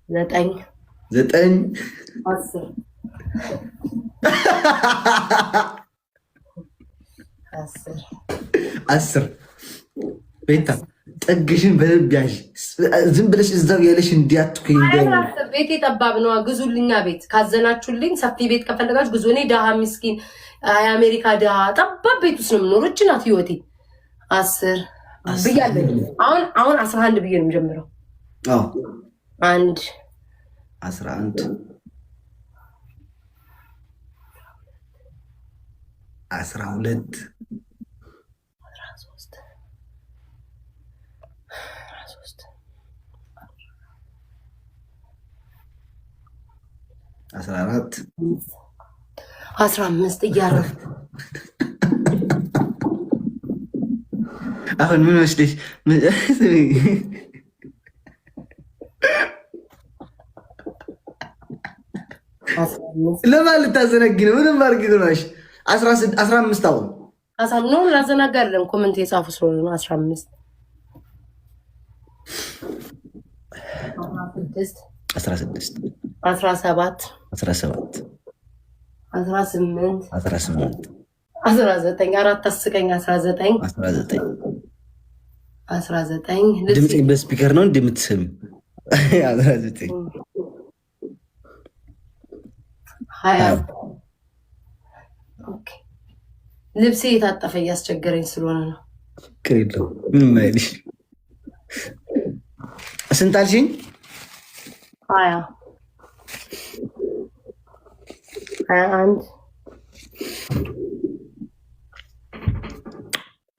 ዘጠኝ 10 ቤታ ጠግሽን በደንብ ያዥ። ዝም ብለሽ እዛው ያለሽ እንዲያትኩኝ ቤት ጠባብ ነው። ግዙልኛ ቤት ካዘናችሁልኝ ሰፊ ቤት ከፈለጋችሁ ግዙ። እኔ ድሃ ምስኪን የአሜሪካ ድሃ ጠባብ ቤት ውስጥ ነው የምኖረው። እች ናት ህይወቴ። 10 ብያለሁ። አሁን 11 ብዬ ነው የምጀምረው። 1 11 12 14 15 እያረፍ አሁን ምን መስለሽ ለማለት ታዘነጊ ነው። ምንም አድርጊ ነሽ 15 አሁን ነው ላዘናጋለን። ኮመንት የጻፉ ስለሆነ ነው 15 16 17 18 19 4 አስቀኝ 19 ድምፅ በስፒከር ነው እንደምትሰሚ 19 20 ልብሴ የታጠፈ እያስቸገረኝ ስለሆነ ነው። ችግር የለውም። ምንም አይልሽ። ስንት አልሽኝ? 20 21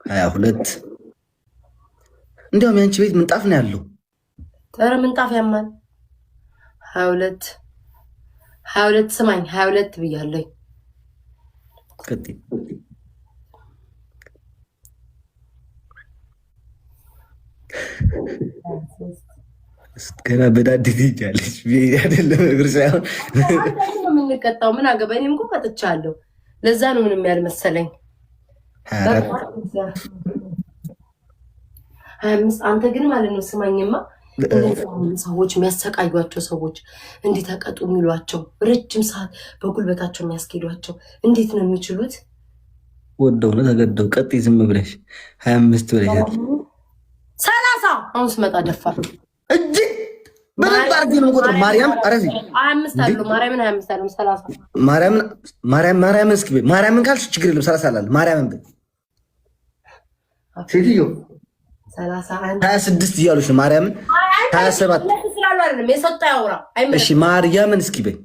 22 እንዲያውም ያንቺ ቤት ምንጣፍ ነው ያለው። ኧረ ምንጣፍ ያማል። 22 ስማኝ 22 ብያለኝ። ገና በዳዴ ትሄጃለሽ አይደለም? እግር ሳይሆን የምንቀጣው ምን አገባኝ። እኔም እኮ ቀጥቻለሁ። ለዛ ነው ምንም ያልመሰለኝ። 25 አንተ ግን ማለት ነው ስማኝማ፣ ሰዎች የሚያሰቃዩቸው ሰዎች እንዲህ ተቀጡ የሚሏቸው ረጅም ሰዓት በጉልበታቸው የሚያስኬዷቸው እንዴት ነው የሚችሉት? ወደው ነው ተገደው። ቀጥ ዝም ብለሽ 25 ብለሻል። 30 አሁን ስመጣ ደፋር እጅግ በደንብ አድርጌ ነው የምቆጥረው። ማርያም አረዚ 25 አለው። ማርያምን 25 አለው። 30 ማርያምን እስኪ ማርያምን ካልሽ ችግር የለም። 30 አላለ ማርያምን በል ሴትዮ 31 26 እያሉሽ ነው። ማርያምን 27 ስላሉ አይደለም የሰጠው ያውራ። እሺ ማርያምን እስኪ በይ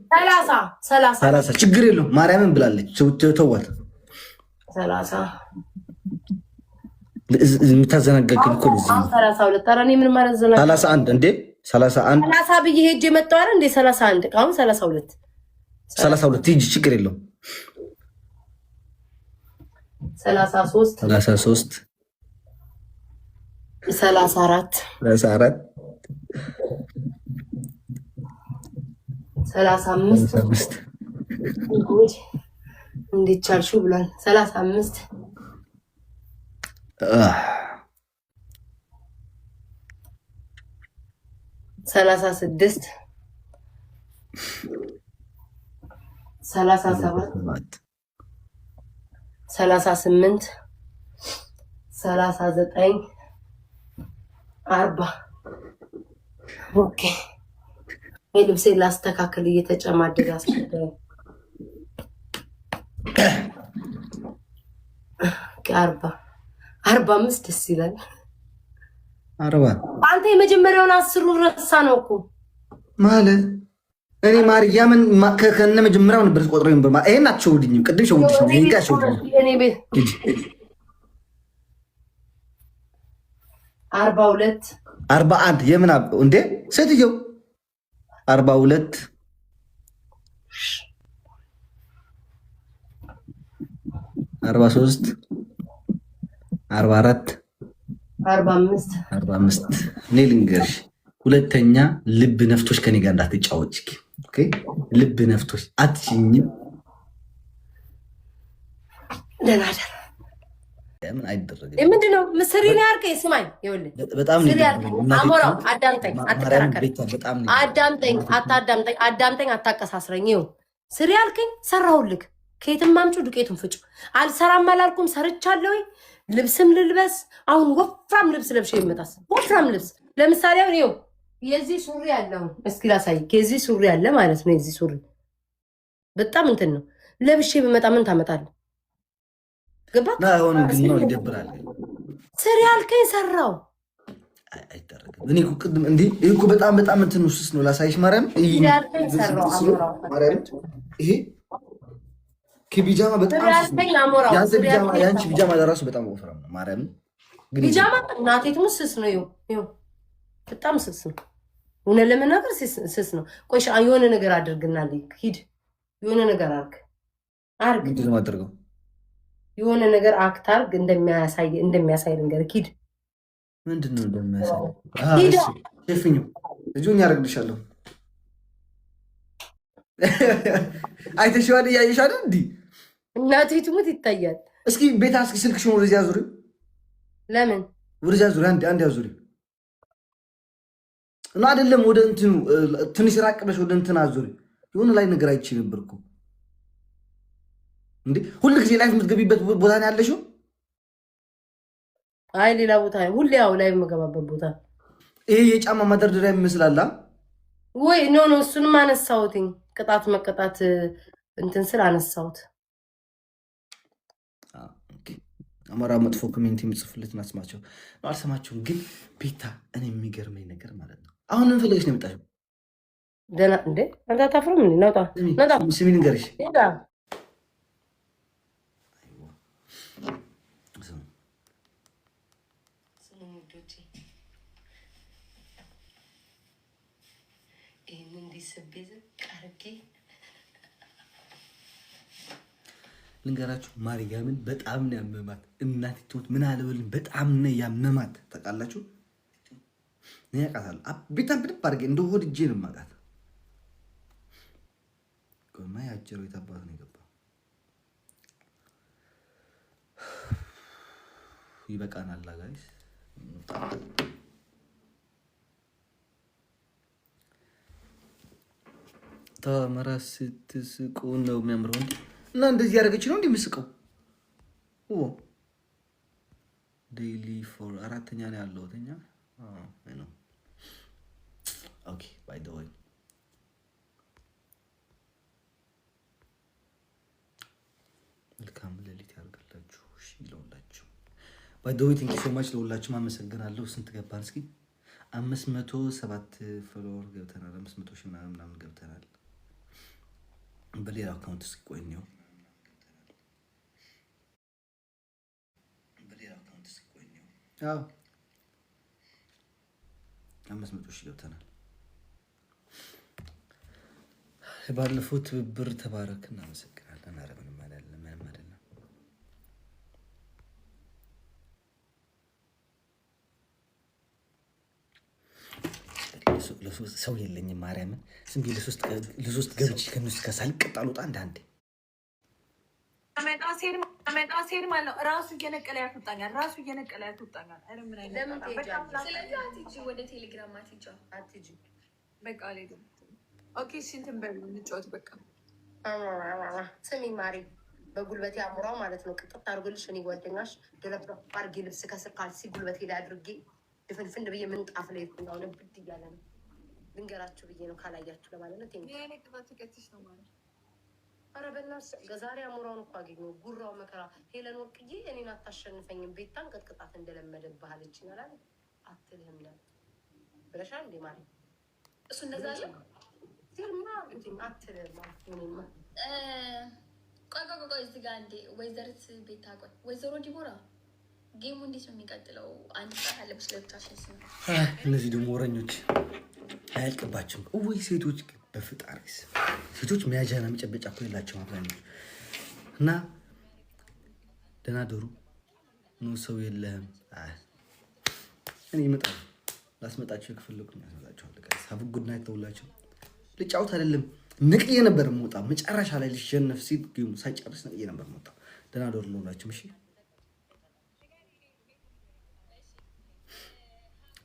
30 ችግር የለውም። ማርያምን ብላለች። ተዋት 30 የምታዘናጋግኝ እኮ ነው። 32 ኧረ እኔ ምን ማለት ዘና 31 እንዴ 30 ብዬ ሄጄ መጣሁ አይደል እንዴ 31 አሁን 32 ሂጂ ችግር የለውም። 33 34 35 ጉድ እንዴት ቻልሽው ብሏል። 35 36 37 38 39 40 ኦኬ። ልብሴን ላስተካክል እየተጨማደደ አስቸጋሪ 45 ደስ ይላል። 40 አንተ የመጀመሪያውን 10 ረሳ ነው እኮ ማለት እኔ ማርያምን ከነ መጀመሪያው ነበር ቆጥረው ነበር። ይሄን አትሸውድኝም። ቅድም ሸውድሽ ነው። ይሄን ካሸውድኝ እኔ ቤት 42 41 የምን እንዴ ሴትዮ 42 43 44 45 እኔ ልንገርሽ፣ ሁለተኛ ልብ ነፍቶች ከኔ ጋር እንዳትጫወች። ኦኬ ልብ ነፍቶች አትችኝም። ደህና ደህና ምን አይደረግም። ምንድነው ምስሪን ያርቀ ስማኝ ይኸውልህ በጣም አሞራው አዳምጠኝ አትከራከር አዳምጠኝ አታቀሳስረኝ ይኸው ስሪ ያልከኝ ሰራሁልክ ከየትም ማምጩ ዱቄቱን ፍጩ አልሰራም አላልኩም ሰርቻለሁ ልብስም ልልበስ አሁን ወፍራም ልብስ ለብሼ ይመጣስ ወፍራም ልብስ ለምሳሌ አሁን ይኸው የዚህ ሱሪ ያለው እስኪ ላሳይ ከዚህ ሱሪ ያለ ማለት ነው የዚህ ሱሪ በጣም እንትን ነው ለብሼ በመጣ ምን ታመጣለህ ገባህ አሁን ግን ነው ይደብራል ስሪ ያልከኝ ሰራው አይደረግም እኔ እኮ ቅድም እንዴ እኮ በጣም እንትን ውስጥ ነው ላሳይሽ ማርያም ይሄ ከቢጃማ በጣም ያንቺ ቢጃማ ለራሱ በጣም ወፍራም ነው ማርያም ቢጃማ እናቴ ትሙስስ ነው ይኸው በጣም ስስ ነው እውነት ለመናገር ስስ ነው ቆይሽ የሆነ ነገር አድርግና ሂድ የሆነ ነገር አርግ ምንድን ነው አድርገው የሆነ ነገር አክት አርግ እንደሚያሳይ ነገር ሂድ ምንድን ነው እንደሚያሳይ ሸፍኙ እጁን ያደርግልሻለሁ አይተሽዋል እያየሽ አይደል እንዲ እናቴ ትሙት ይታያል እስኪ ቤታ እስኪ ስልክሽን ወደዚያ ዙሪ ለምን ወደዚያ ዙሪ አንድ ያዙሪ እና አይደለም ወደ እንትኑ ትንሽ ራቅ ብለሽ ወደ እንትን አዙሪ የሆነ ላይ ነገር አይቼ ነበር እኮ እንዴ ሁሉ ጊዜ ላይ የምትገቢበት ቦታ ነው ያለሽው አይ ሌላ ቦታ ሁሌ ያው ላይ የምገባበት ቦታ ይሄ የጫማ ማደርደሪያ ይመስላል ወይ ኖ እሱንም አነሳሁትኝ ቅጣት መቀጣት እንትን ስለ አነሳሁት አማራ መጥፎ ኮሜንት የሚጽፉልትን አስማቸው ነው አልሰማቸውም ግን ቤታ እኔ የሚገርመኝ ነገር ማለት ነው አሁን ምን ፈልገሽ ነው የመጣሽው ደና እንዴ አንተ ታፍረም እንዴ ናውጣ ስሚ ልንገርሽ ልንገራችሁ ማርያምን በጣም ነው ያመማት እናት ትሁት ምን አለበልን በጣም ነው ያመማት ታውቃላችሁ እኔ ያቃታል ቤታን ብድብ አድርጌ እንደ ሆድ እጄ ነው የማውቃት ቆማ ያጀሩ የታባት ነው የገባው ይበቃናል ጋይስ ተመራ ስትስቁ ነው የሚያምረው እና እንደዚህ ያደረገች ነው እንደምስቀው ዴይሊ ፎር አራተኛ ነው ያለው ተኛ ነው ኦኬ ባይ ዘ ወይ መልካም ሌሊት ያርግላችሁ እሺ ለሁላችሁ ባይ ዘ ወይ ቴንክ ዩ ሶ ማች ለሁላችሁ አመሰግናለሁ ስንት ገባን እስኪ 507 ፎሎወር ገብተናል 500 ሺህ ምናምን ገብተናል በሌላ አካውንት እስኪ ቆይ ነው አዎ 500 ሺህ ገብተናል ባለፈው ትብብር ተባረክ እናመሰግናለን ኧረ ምንም አይደለም ለሶስት ሰው የለኝም ማርያምን ዝም ብዬ ለሶስት ገብቼ ከነሱ ከሳልቀጣሉ አንዳንዴ ሴድ ማለት ነው ራሱ እየነቀለ ያስወጣኛል አረ ምን አይነት ስለዚህ አትጂ ወደ ቴሌግራም አትጂ በቃ አልሄድም ኦኬ እንትን በሉ እንጫወት በቃ ስሚ ማሪ በጉልበቴ አሙራው ማለት ነው ቅጥጥ አድርጎልሽ እኔ ጓደኛሽ ደረብ አድርጌ ልብስ ከስር ካልሲ ጉልበቴ ላይ አድርጌ ድፍንፍን ብዬ ምንጣፍ ላይ ነው ብድ እያለ ነው ልንገራችሁ ብዬ ነው ካላያችሁ ለማለት ነው የኔ ቅጣት ትቀጥሽ ነው ማለት ኧረ በእናትሽ ዛሬ አሞራውን እኮ አገኘሁ ጉራው መከራ ሄለን ወርቅዬ እኔን አታሸንፈኝም ቤታን ቅጥቅጣት እንደለመደብህ አለችኝ አላለም አትልህም ነው ብለሻል እንዴ ማለት እሱ እንደዛ አለ ሲልማ አትልህም ምንማ ቆይ እዚህ ጋር እንዴ ወይዘሪት ቤታ ቆይ ወይዘሮ ዲቦራ ጌሙ እንዴት ነው የሚቀጥለው አንድ ሰዓት አለብሽ ለብቻሽን ስም እነዚህ ደግሞ ወረኞች አያልቅባቸውም ወይ ሴቶች በፍጣሪስ ሴቶች መያዣና መጨበጫ እኮ የላቸውም አብዛኞቹ እና ደህና ደሩ ነው ሰው የለህም እኔ ይመጣል ላስመጣቸው የከፈለኩኝ ያስመጣቸዋለሁ ጋይስ ሀብ ጉድ ናይት ተውላቸው ልጫውት አይደለም ንቅዬ ነበር የምወጣው መጨረሻ ላይ ልሸነፍ ሲል ጌሙ ሳይጨርስ ንቅዬ ነበር የምወጣው ደህና ደሩ ነው ላችሁ እሺ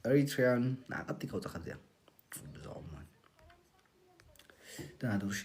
ኤሪትሪያን ናቀጥቲ ከውፅኻ እዚኣ ብዛኦም ደህና ደሩ እሺ